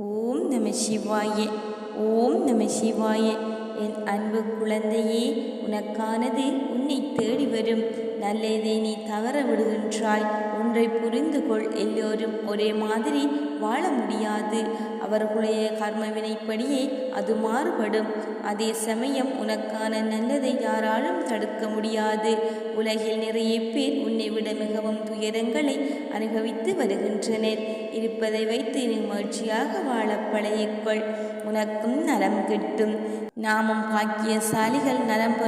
ஓம் நம சிவாய. ஓம் நம சிவாய. என் அன்பு குழந்தையே, உனக்கானது உன்னை தேடி வரும். நல்லதை நீ தவற விடுகின்றாய். ஒன்றை புரிந்து கொள், எல்லோரும் ஒரே மாதிரி வாழ முடியாது. அவர்களுடைய கர்மவினைப்படியே அது மாறுபடும். அதே சமயம் உனக்கான நல்லதை யாராலும் தடுக்க முடியாது. உலகில் நிறைய பேர் உன்னை விட மிகவும் துயரங்களை அனுபவித்து வருகின்றனர். இருப்பதை வைத்து நீ மகிழ்ச்சியாக வாழ பழகிக்கொள். உனக்கும் நலம் கிட்டும். நாமும் பாக்கியசாலிகள், நலம்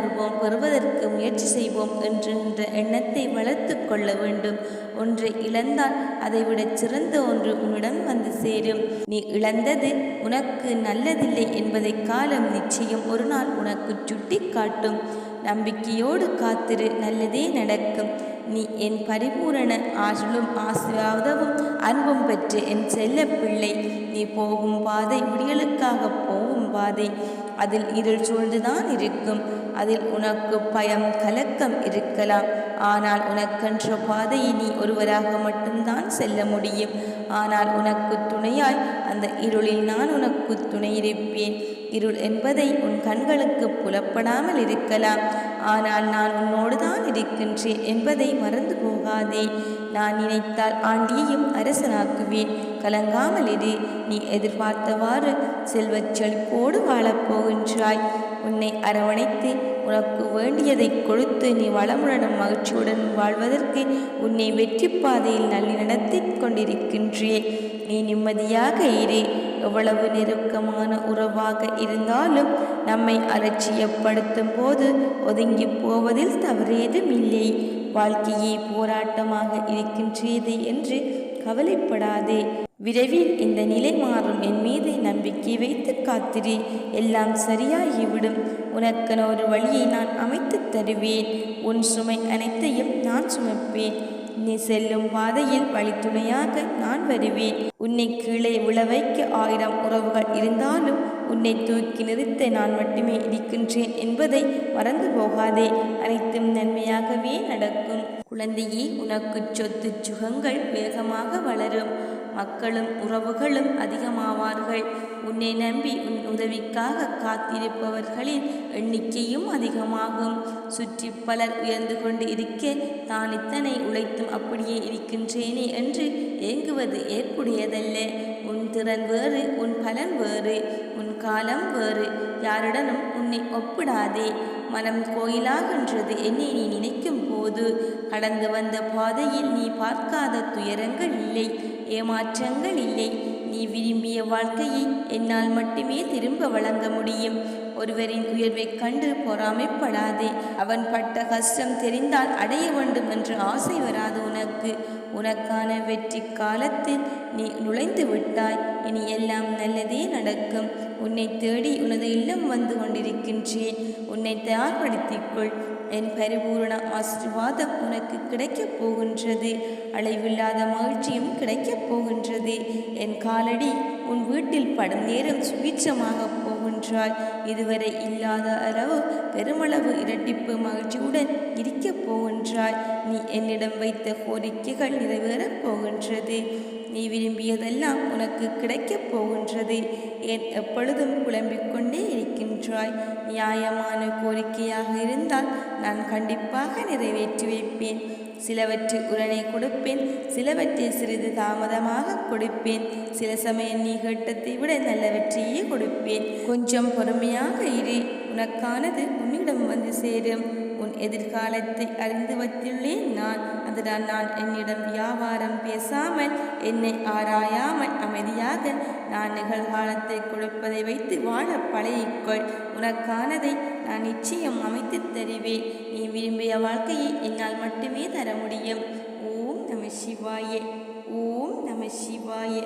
பெறுவதற்கு முயற்சி செய்வோம் என்ற எண்ணத்தை வளர்த்து கொள்ள வேண்டும். ஒன்றை இழந்தால் அதைவிட சிறந்த ஒன்று உன்னிடம் வந்து சேரும். நீ இழந்தது உனக்கு நல்லதில்லை என்பதை காலம் நிச்சயம் ஒரு நாள் உனக்கு சுட்டி காட்டும். நம்பிக்கையோடு காத்திரு, நல்லதே நடக்கும். நீ என் பரிபூரண ஆற்றலும் ஆசீர்வாதமும் அன்பும் பெற்று என் செல்ல பிள்ளை. நீ போகும் பாதை விடியலுக்காக போகும் பாதை. அதில் இருள் சூழ்ந்துதான் இருக்கும். அதில் உனக்கு பயம், கலக்கம் இருக்கலாம். ஆனால் உனக்கென்ற பாதையை நீ ஒருவராக மட்டும்தான் செல்ல முடியும். ஆனால் உனக்கு துணையாய் அந்த இருளில் நான் உனக்கு துணையிருப்பேன். இருள் என்பதை உன் கண்களுக்கு புலப்படாமல் இருக்கலாம். ஆனால் நான் உன்னோடு தான் இருக்கின்றேன் என்பதை மறந்து போகாதே. நான் நினைத்தால் ஆண்டியையும் அரசனாக்குவேன். கலங்காமல் இரு. நீ எதிர்பார்த்தவாறு செல்வச் செழிப்போடு வாழப்போகின்றாய். உன்னை அரவணைத்து உனக்கு வேண்டியதை கொடுத்து நீ வளமுடனும் மகிழ்ச்சியுடன் வாழ்வதற்கு உன்னை வெற்றி பாதையில் நல்லி நடத்தி கொண்டிருக்கின்றேன். நீ நிம்மதியாக இரு. எவ்வளவு நெருக்கமான உறவாக இருந்தாலும் நம்மை அலட்சியப்படுத்தும் போது ஒதுங்கி போவதில் தவறேதும் இல்லை. வாழ்க்கையே போராட்டமாக இருக்கின்றது என்று கவலைப்படாதே. விரைவில் இந்த நிலை மாறும். என் மீது நம்பிக்கை வைத்து காத்திரு. எல்லாம் சரியாகிவிடும். உனக்கென ஒரு வழியை நான் அமைத்து தருவேன். உன் சுமை அனைத்தையும் நான் சுமப்பேன். நீ செல்லும் பாதையில் வழித்துணையாக நான் வருவேன். உன்னை கீழே விழவைக்க 1000 உறவுகள் இருந்தாலும் உன்னை தூக்கி நிறுத்த நான் மட்டுமே இருக்கின்றேன் என்பதை மறந்து போகாதே. அனைத்தும் நன்மையாகவே நடக்கும். குழந்தையே, உனக்கு சொத்து சுகங்கள் வேகமாக வளரும். மக்களும் உறவுகளும் அதிகமாவார்கள். உன்னை நம்பி உன் உதவிக்காக காத்திருப்பவர்களின் எண்ணிக்கையும் அதிகமாகும். சுற்றி பலர் உயர்ந்து கொண்டு இருக்க தான் இத்தனை உழைத்தும் அப்படியே இருக்கின்றேனே என்று ஏங்குவது ஏற்புடையதல்ல. உன் திறன் வேறு, உன் பலன் வேறு, உன் காலம் வேறு. யாருடனும் உன்னை ஒப்பிடாதே. மனம் கோயிலாகின்றது என்னை நீ நினைக்கும் போது. கடந்து வந்த பாதையில் நீ பார்க்காத துயரங்கள் இல்லை, ஏமாற்றங்கள் இல்லை. நீ விரும்பிய வாழ்க்கையை என்னால் மட்டுமே திரும்ப வழங்க முடியும். ஒருவரின் உயர்வைக் கண்டு பொறாமைப்படாதே. அவன் பட்ட கஷ்டம் தெரிந்தால் அடைய வேண்டும் என்ற ஆசை வராது உனக்கு. உனக்கான வெற்றி காலத்தில் நீ நுழைந்து விட்டாய். இனி எல்லாம் நல்லதே நடக்கும். உன்னை தேடி உனது இல்லம் வந்து கொண்டிருக்கின்றேன். உன்னை தயார்படுத்திக்கொள். என் பரிபூரண ஆசீர்வாதம் உனக்கு கிடைக்கப் போகின்றது. அளவில்லாத மகிழ்ச்சியும் கிடைக்கப் போகின்றது. என் காலடி உன் வீட்டில் படும் நேரம் சுபீட்சமாக போகின்றாய். இதுவரை இல்லாத அளவு பெருமளவு இரட்டிப்பு மகிழ்ச்சியுடன் இருக்கப் போகின்றாய். நீ என்னிடம் வைத்த கோரிக்கைகள் நிறைவேறப் போகின்றது. நீ விரும்பியதெல்லாம் உனக்கு கிடைக்கப் போகின்றது. ஏன் எப்பொழுதும் குழம்பிக் கொண்டே இருக்கின்றாய்? நியாயமான கோரிக்கையாக இருந்தால் நான் கண்டிப்பாக நிறைவேற்றி வைப்பேன். சிலவற்றை உடனே கொடுப்பேன், சிலவற்றை சிறிது தாமதமாக கொடுப்பேன். சில சமயம் நீ கேட்டதை விட நல்லவற்றையே கொடுப்பேன். கொஞ்சம் பொறுமையாக இரு. உனக்கானது உன்னிடம் வந்து சேரும். உன் எதிர்காலத்தை அறிந்து வைத்துள்ளேன் நான். அதனால் நான் என்னிடம் வியாபாரம் பேசாமல், என்னை ஆராயாமல் அமைதியாக நான் நிகழ்காலத்தை கொடுப்பதை வைத்து வாழ பழகிக்கொள். உனக்கானதை நான் நிச்சயம் அமைத்து தருவேன். நீ விரும்பிய வாழ்க்கையை என்னால் மட்டுமே தர முடியும். ஓம் நம சிவாய. ஓம் நம சிவாய.